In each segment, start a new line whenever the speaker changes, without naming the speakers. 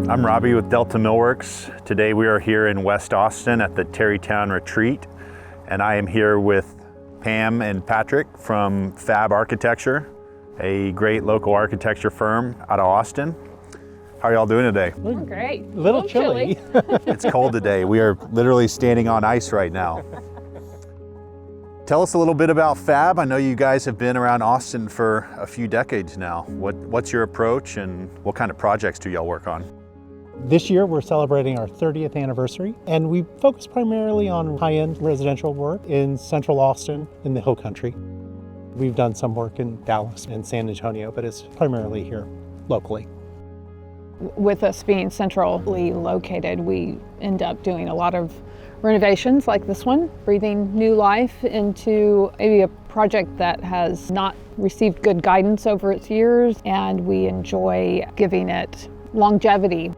I'm Robbie with Delta Millworks. Today we are here in West Austin at the Tarrytown Retreat, and I am here with Pam and Patrick from FAB Architecture, a great local architecture firm out of Austin. How are y'all doing today?
Great.
A little chilly.
It's cold today. We are literally standing on ice right now. Tell us a little bit about FAB. I know you guys have been around Austin for a few decades now. What's your approach and what kind of projects do y'all work on?
This year we're celebrating our 30th anniversary, and we focus primarily on high-end residential work in central Austin in the Hill Country. We've done some work in Dallas and San Antonio, but it's primarily here locally.
With us being centrally located, we end up doing a lot of renovations like this one, breathing new life into maybe a project that has not received good guidance over its years, and we enjoy giving it longevity.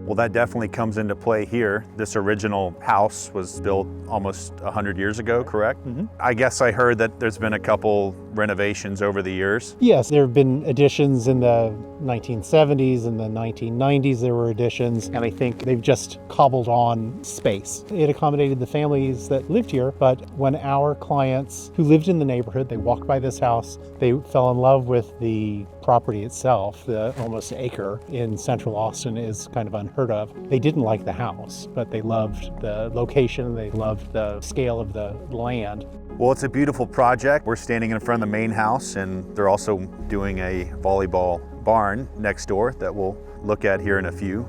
Well, that definitely comes into play here. This original house was built almost 100 years ago, correct?
Mm-hmm.
I guess I heard that there's been a couple renovations over the years.
Yes, there have been additions in the 1970s and the 1990s. There were additions, and I think they've just cobbled on space. It accommodated the families that lived here, but when our clients who lived in the neighborhood, they walked by this house, they fell in love with the property itself. The almost acre in central Austin is kind of unheard of. They didn't like the house, but they loved the location, they loved the scale of the land.
Well, it's a beautiful project. We're standing in front of the main house, and they're also doing a volleyball barn next door that we'll look at here in a few.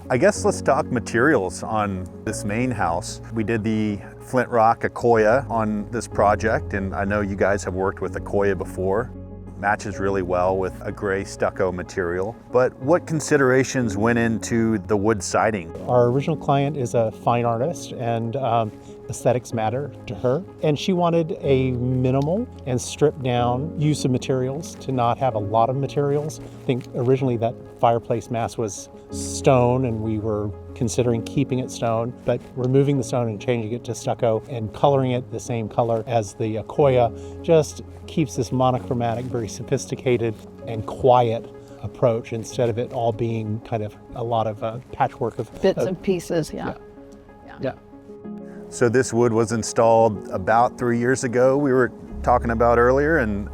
I guess let's talk materials on this main house. We did the flint rock Accoya on this project, and I know you guys have worked with Accoya before. Matches really well with a gray stucco material. But what considerations went into the wood siding?
Our original client is a fine artist, and aesthetics matter to her. And she wanted a minimal and stripped down use of materials to not have a lot of materials. I think originally that fireplace mass was stone, and we were considering keeping it stone, but removing the stone and changing it to stucco and coloring it the same color as the Accoya just keeps this monochromatic, very sophisticated and quiet approach instead of it all being kind of a lot of patchwork of
Bits and pieces, yeah.
So this wood was installed about 3 years ago, we were talking about earlier, and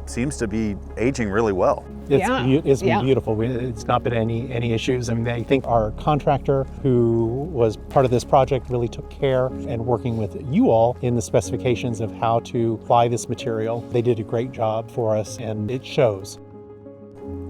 seems to be aging really well.
It's been beautiful. It's not been any issues. I mean, I think our contractor who was part of this project really took care and working with you all in the specifications of how to apply this material. They did a great job for us, and it shows.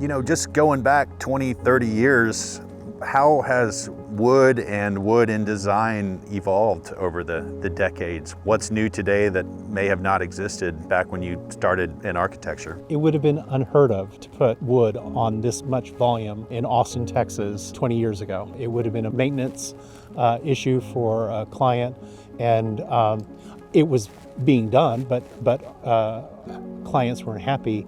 You know, just going back 20, 30 years, how has wood and wood in design evolved over the decades? What's new today that may have not existed back when you started in architecture?
It would have been unheard of to put wood on this much volume in Austin, Texas 20 years ago. It would have been a maintenance issue for a client, and it was being done, but clients weren't happy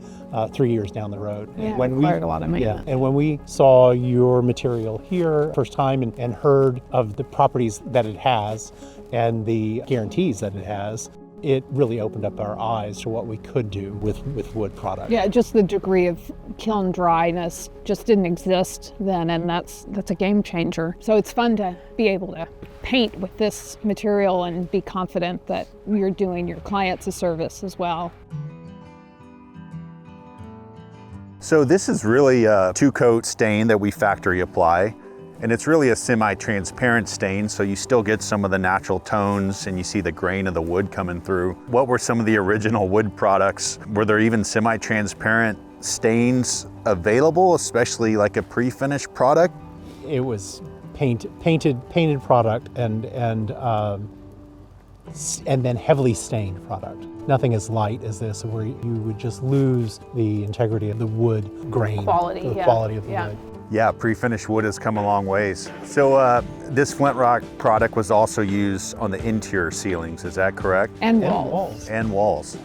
3 years down the road.
Yeah, required a lot of maintenance.
And when we saw your material here first time and heard of the properties that it has and the guarantees that it has, it really opened up our eyes to what we could do with wood products.
Yeah, just the degree of kiln dryness just didn't exist then, and that's a game changer. So it's fun to be able to paint with this material and be confident that you're doing your clients a service as well.
So this is really a two-coat stain that we factory apply, and it's really a semi-transparent stain, so you still get some of the natural tones and you see the grain of the wood coming through. What were some of the original wood products? Were there even semi-transparent stains available, especially like a pre-finished product?
It was painted product and then heavily stained product. Nothing as light as this, where you would just lose the integrity of the wood grain.
Quality of
the wood.
Yeah, pre-finished wood has come a long ways. So this flint rock product was also used on the interior ceilings, is that correct?
And walls.
And walls.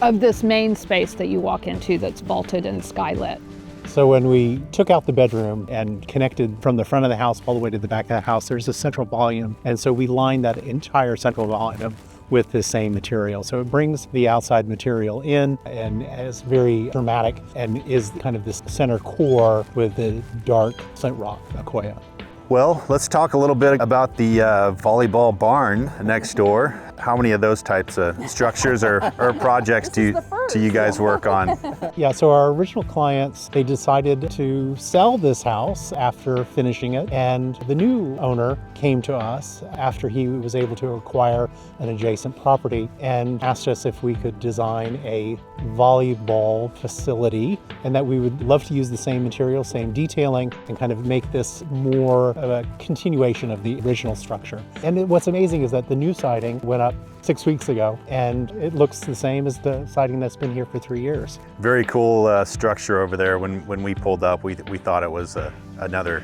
Of this main space that you walk into that's vaulted and skylit.
So when we took out the bedroom and connected from the front of the house all the way to the back of the house, there's a central volume. And so we lined that entire central volume with the same material. So it brings the outside material in and is very dramatic and is kind of this center core with the dark flint rock Accoya.
Well, let's talk a little bit about the volleyball barn next door. How many of those types of structures or projects do you guys work on?
Yeah, so our original clients, they decided to sell this house after finishing it, and the new owner came to us after he was able to acquire an adjacent property and asked us if we could design a volleyball facility, and that we would love to use the same material, same detailing, and kind of make this more of a continuation of the original structure. And what's amazing is that the new siding went up 6 weeks ago, and it looks the same as the siding that's been here for 3 years.
Very cool structure over there. When we pulled up, we thought it was another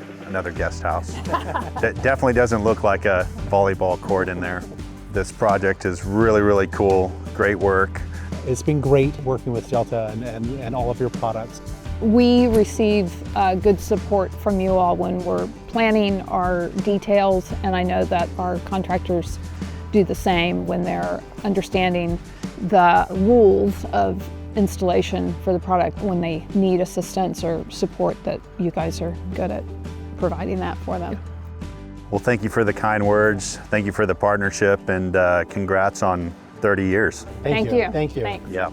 guest house. That definitely doesn't look like a volleyball court in there. This project is really, really cool. Great work.
It's been great working with Delta and all of your products.
We receive good support from you all when we're planning our details, and I know that our contractors do the same when they're understanding the rules of installation for the product when they need assistance or support, that you guys are good at providing that for them.
Well, thank you for the kind words. Thank you for the partnership, and congrats on 30 years.
Thank you.
Thank you.
Yeah.